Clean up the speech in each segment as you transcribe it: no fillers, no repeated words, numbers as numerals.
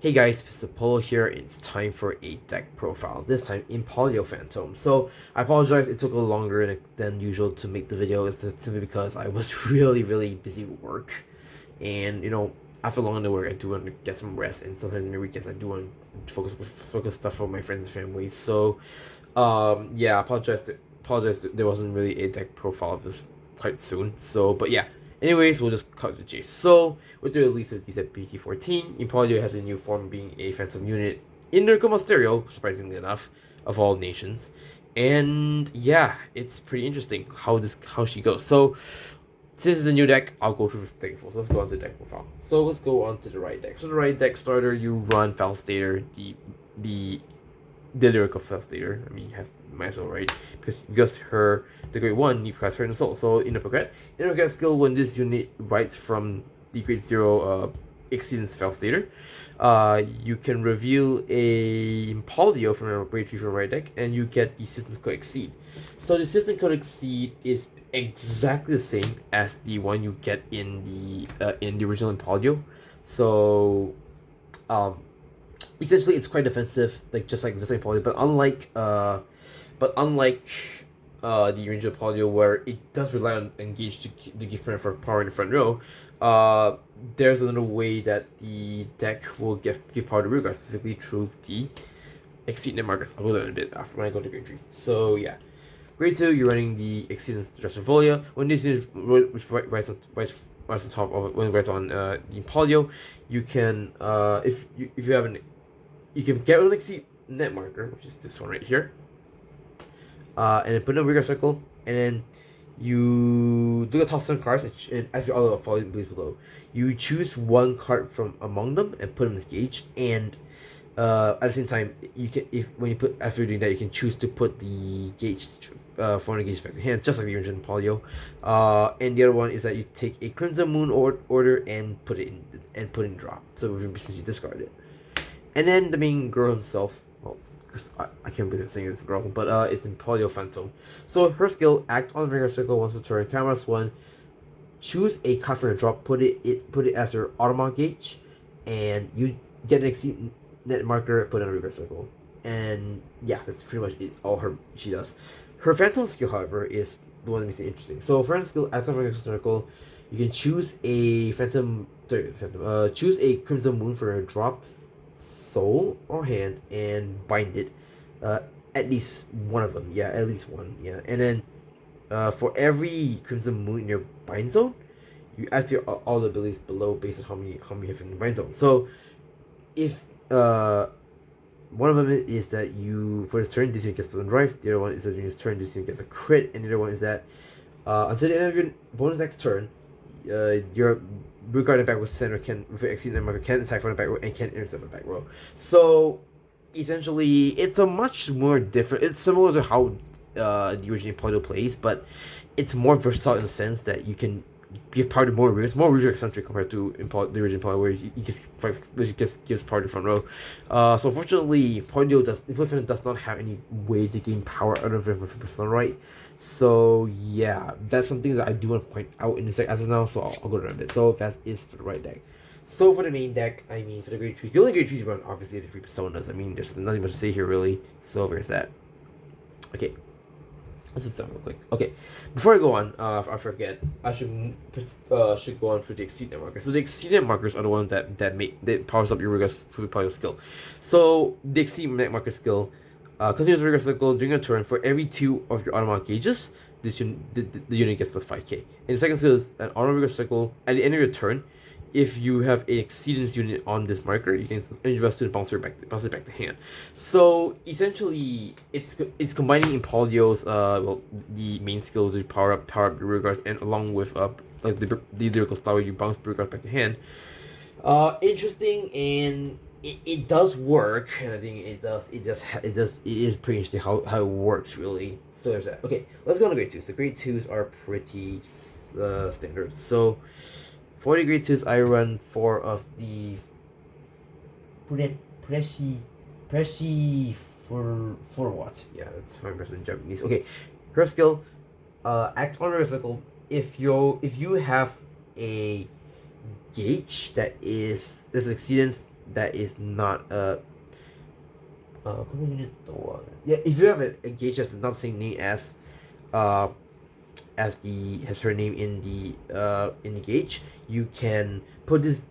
Hey guys, it's Impauldio here. It's time for a deck profile. This time, Impauldio Fantôme. So, I apologize, it took a little longer than usual to make the video. It's simply because I was really busy with work. And, after long day work, I do want to get some rest. And sometimes in the weekends, I do want to focus stuff on my friends and family. So, yeah, apologize, there wasn't really a deck profile of this quite soon. So, but yeah. Anyways, we'll just cut to the chase. So, with the release of DZ-BT14, Impauldio has a new form being a Phantom unit in their Goma stereo, surprisingly enough, of all nations. And yeah, it's pretty interesting how she goes. So, since it's a new deck, I'll go through the deck full. So let's go on to the deck profile. So let's go on to the right deck. So the right deck starter, you run Falstater, the lyrical Falstater. I mean, you have might as well, right? Because the grade 1, you cast her in the soul. So in the progress skill, when this unit writes from the grade 0 Exceedance Falstater, you can reveal a Impauldio from a grade 3 from right deck, and you get the System Code Exceed. So the System Code Exceed is exactly the same as the one you get in the original Impauldio. So essentially it's quite defensive, just like Impauldio, but unlike the original Impauldio, where it does rely on engage to give for power in the front row, there's another way that the deck will give power to rear guard, specifically through the Exceed net markers. I'll go there in a bit after when I go to grade 3. So yeah. Grade 2, you're running the Exceedance Dressrofolia. When this is writes on top of it, when it writes on the Impauldio, you can if you have you can get an Exceed net marker, which is this one right here, and then put in a rigor circle, and then you do the toss some cards, and as you all follow please below, you choose one card from among them and put them in this gauge, and at the same time, you can after doing that, you can choose to put the gauge 400 gauge back to hand, just like the original Impauldio. And the other one is that you take a Crimson Moon order and put it in drop. So we essentially discard it. And then the main girl himself, well, I can't believe I'm saying this girl, but it's Impauldio Fantôme. So her skill: act on the regular circle once per turn. Cameras 1. Choose a card from the drop. Put it as her automatic gauge, and you get an Exceed net marker. Put it on a regular circle. And yeah, that's pretty much it. All she does. Her Phantom skill, however, is the one that makes it interesting. So Phantom skill: act on the regular circle. You can choose a choose a Crimson Moon for a drop, soul or hand, and bind it. At least one of them. Yeah, at least one. Yeah, and then for every Crimson Moon in your bind zone, you activate all the abilities below based on how many you have in the bind zone. So if one of them is that you, for this turn, this unit gets plus drive. The other one is that during this turn, this unit gets a crit. And the other one is that until the end of your bonus next turn, your regarding back row center can, with Exceed net marker, can attack from the back row and can intercept from the back row. So essentially, it's a much more different. It's similar to how the original Impauldio plays, but it's more versatile in the sense that you can give power to more rears eccentric compared to the original Impauldio, where he just gives power to front row. So unfortunately, Impauldio does not have any way to gain power out of it from personal right. So yeah, that's something that I do want to point out in this deck as of now. So I'll go to a bit. So that is for the right deck. So for the main deck, I mean, for the grade trees, the only grade trees run obviously the 3 personas. I mean, there's nothing much to say here really. So there's that. Okay. Let's move down real quick. Okay, before I go on, I forget. I should go on through the Exceed net markers. So the Exceed net markers are the one that powers up your rigor through the skill. So the Exceed net marker skill continues rigor circle during a turn. For every 2 of your automatic gauges, the unit gets plus 5k. And the second skill is an auto rigor circle at the end of your turn. If you have an Exceedance unit on this marker, you can invest to bounce it back to hand. So essentially, it's combining Impauldio's the main skill to power up your rear guards, and along with like the lyrical style where you bounce rear guards back to hand. Interesting, and it does work, and I think it is pretty interesting how it works really. So there's that. Okay, let's go on to grade 2. So grade 2s are pretty standard. So for the grade 2s, I run 4 of the Presi for what? Yeah, that's how I'm in Japanese. Okay, her skill, act on a circle. If you have a gauge that is this Exceedance that is not yeah, if you have a gauge that's not the same name uh as the has her name in the gauge, you can put this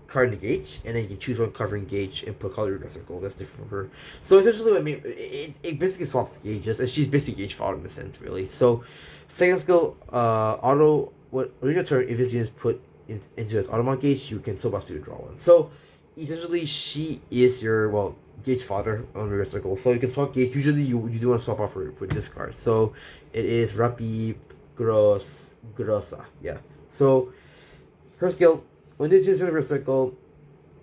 card in the gauge, and then you can choose one covering gauge and put color in a circle. That's different from her. So essentially, I mean, it basically swaps the gauges, and she's basically gauge fodder in a sense, really. So, second skill, auto. When on your turn, if this unit is put into its automod gauge, you can so pass to draw one. So, essentially, she is your gauge fodder on your circle. So you can swap gauge. Usually, you do want to swap off for this card. So it is Rapi Grossa. Yeah. So her skill, when this uses your circle,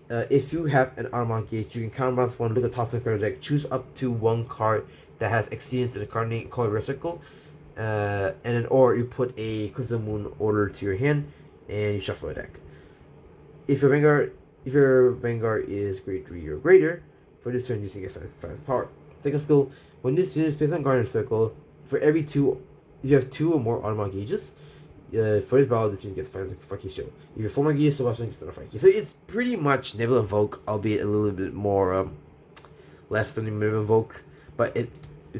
if you have an Armor gauge, you can counterbalance one, look at toss card deck, choose up to one card that has exceedance in the card name, call your circle, and then or you put a Crimson Moon order to your hand, and you shuffle a deck. If your Vanguard is grade 3 or greater, for this turn using its fast power. Second skill, when this unit is placed on Guardian Circle, for every two, if you have 2 or more Automat gauges, for this battle, this unit gets 5k shield. If you have 4 more gauges, so also gets another 5k. So it's pretty much Nebula Invoke, albeit a little bit more less than the Nebula Invoke, but it's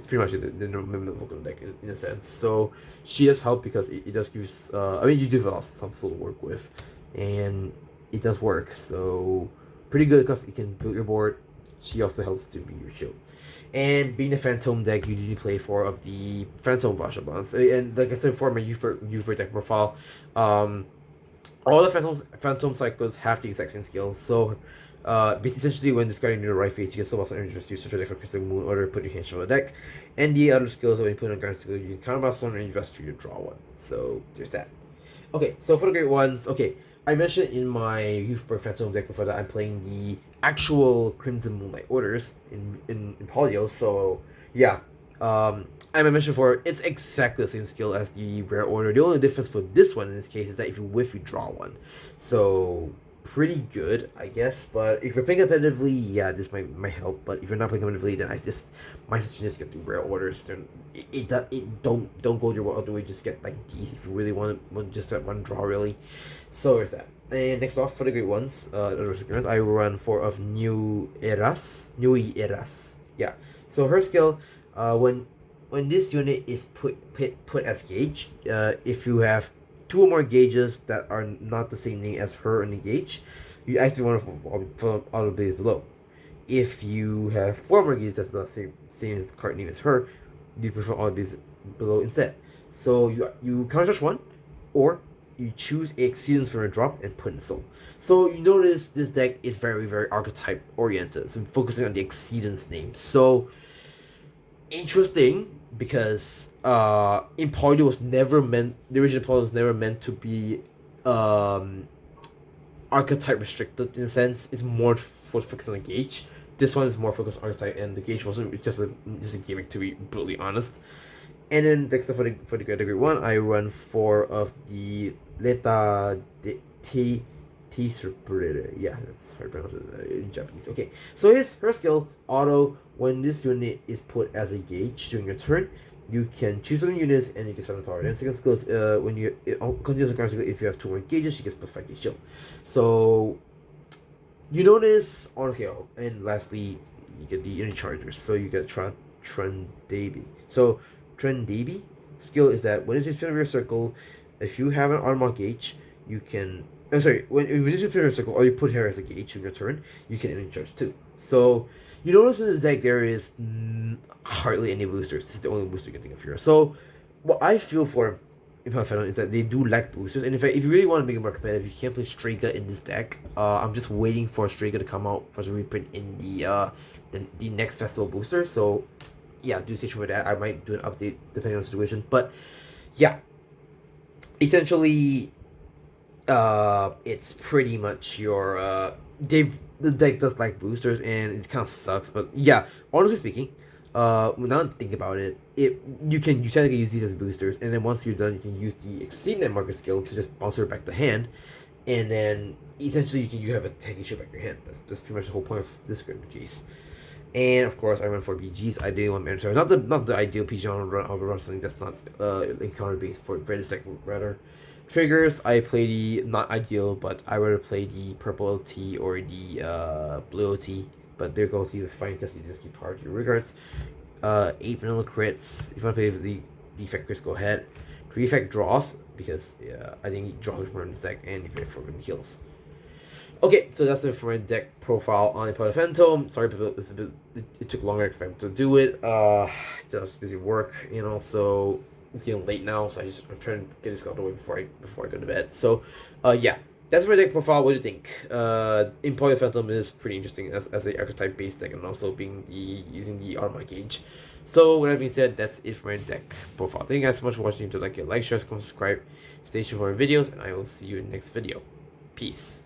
pretty much the Nebula Invoke deck in a sense. So she does help because it does give you, I mean, you do have some soul to work with, and it does work. So pretty good because it can build your board. She also helps to be your shield. And being the Fantôme deck, you need to play 4 of the Fantôme Vagabonds. And like I said before, my Youth deck profile, all the Fantôme cycles have the exact same skill. So, essentially, when discarding the right face, you can still also introduce your deck for Crystal Moon order, put your hand on the deck. And the other skills, when you put on a guard skill, you can counterblast one and invest to draw one. So, there's that. Okay, so for the great ones, okay, I mentioned in my Youthberg Fantôme deck before that I'm playing the actual Crimson Moonlight orders in Impauldio, so yeah. I mentioned before, it's exactly the same skill as the rare order. The only difference for this one in this case is that if you whiff, you draw one. So pretty good, I guess. But if you're playing competitively, yeah, this might help. But if you're not playing competitively, then my suggestion is get the rare orders. Then don't go your all the way. Just get like these if you really want just that one draw really. So there's that. And next off for the great ones, I will run 4 of New Eras. Yeah. So her skill, when this unit is put as gauge, if you have 2 or more gauges that are not the same name as her in the gauge, you activate one from all the blades below. If you have 4 more gauges that's not the same as the card name as her, you prefer all of these below instead. So you counter charge 1, or you choose a exceedance from a drop and put in soul. So you notice this deck is very, very archetype oriented, so focusing on the exceedance names. So interesting because Impauldio was never meant, the original Impauldio was never meant to be archetype restricted in a sense. It's more focused on the gauge. This one is more focused on archetype, and the gauge wasn't. It's just a gimmick, to be brutally honest. And then next up for the category 1, I run 4 of the Leta T. Yeah, that's how to pronounce it in Japanese. Okay, so here's her skill, auto. When this unit is put as a gauge during your turn, you can choose some units and you can spend the power. Then second skill is when you continues the card skill, if you have 2 more gauges, she gets plus 5 gauge shield. So you notice on KO. And lastly, you get the unit chargers. So you get Trendabi. So Trendabi skill is that when it's in your circle, if you have an armor gauge, you can. When this is your circle, or you put her as a gauge in your turn, you can unit charge 2. So you notice in this deck there is hardly any boosters. This is the only booster you can think of here. So what I feel for Impact Fandom is that they do lack boosters. And in fact, if you really want to make it more competitive, you can't play Strega in this deck. I'm just waiting for Strega to come out for the reprint in the next festival booster. So yeah, do stay tuned for that. I might do an update depending on the situation. But yeah, essentially, it's pretty much your the deck does like boosters, and it kind of sucks. But yeah, honestly speaking, when I think about it, you technically use these as boosters, and then once you're done, you can use the Exceed Net Marker skill to just bounce her back to hand, and then essentially you have a tanky ship back in your hand. That's pretty much the whole point of this case. And of course, I run 4 BGs. I didn't want to not the ideal PG. I'll run something that's not encounter based for this deck rather. Triggers, I play the not ideal, but I rather play the purple OT or the blue OT. But their OT was fine because you just keep power to your regards. 8 vanilla crits. If you want to play with the effect crits, go ahead. 3 effect draws because I think draws more in this deck and you get 4 heals. Okay, so that's it for my deck profile on Impauldio Fantôme. Sorry, but it took longer than expected to do it. That was busy work, and also it's getting late now, so I'm trying to get this out of the way before I go to bed. So, yeah, that's my deck profile. What do you think? Impauldio Fantôme is pretty interesting as a archetype based deck, and also using the Armor Gauge. So with that being said, that's it for my deck profile. Thank you guys so much for watching. To like, share, comment, subscribe, stay tuned for more videos, and I will see you in the next video. Peace.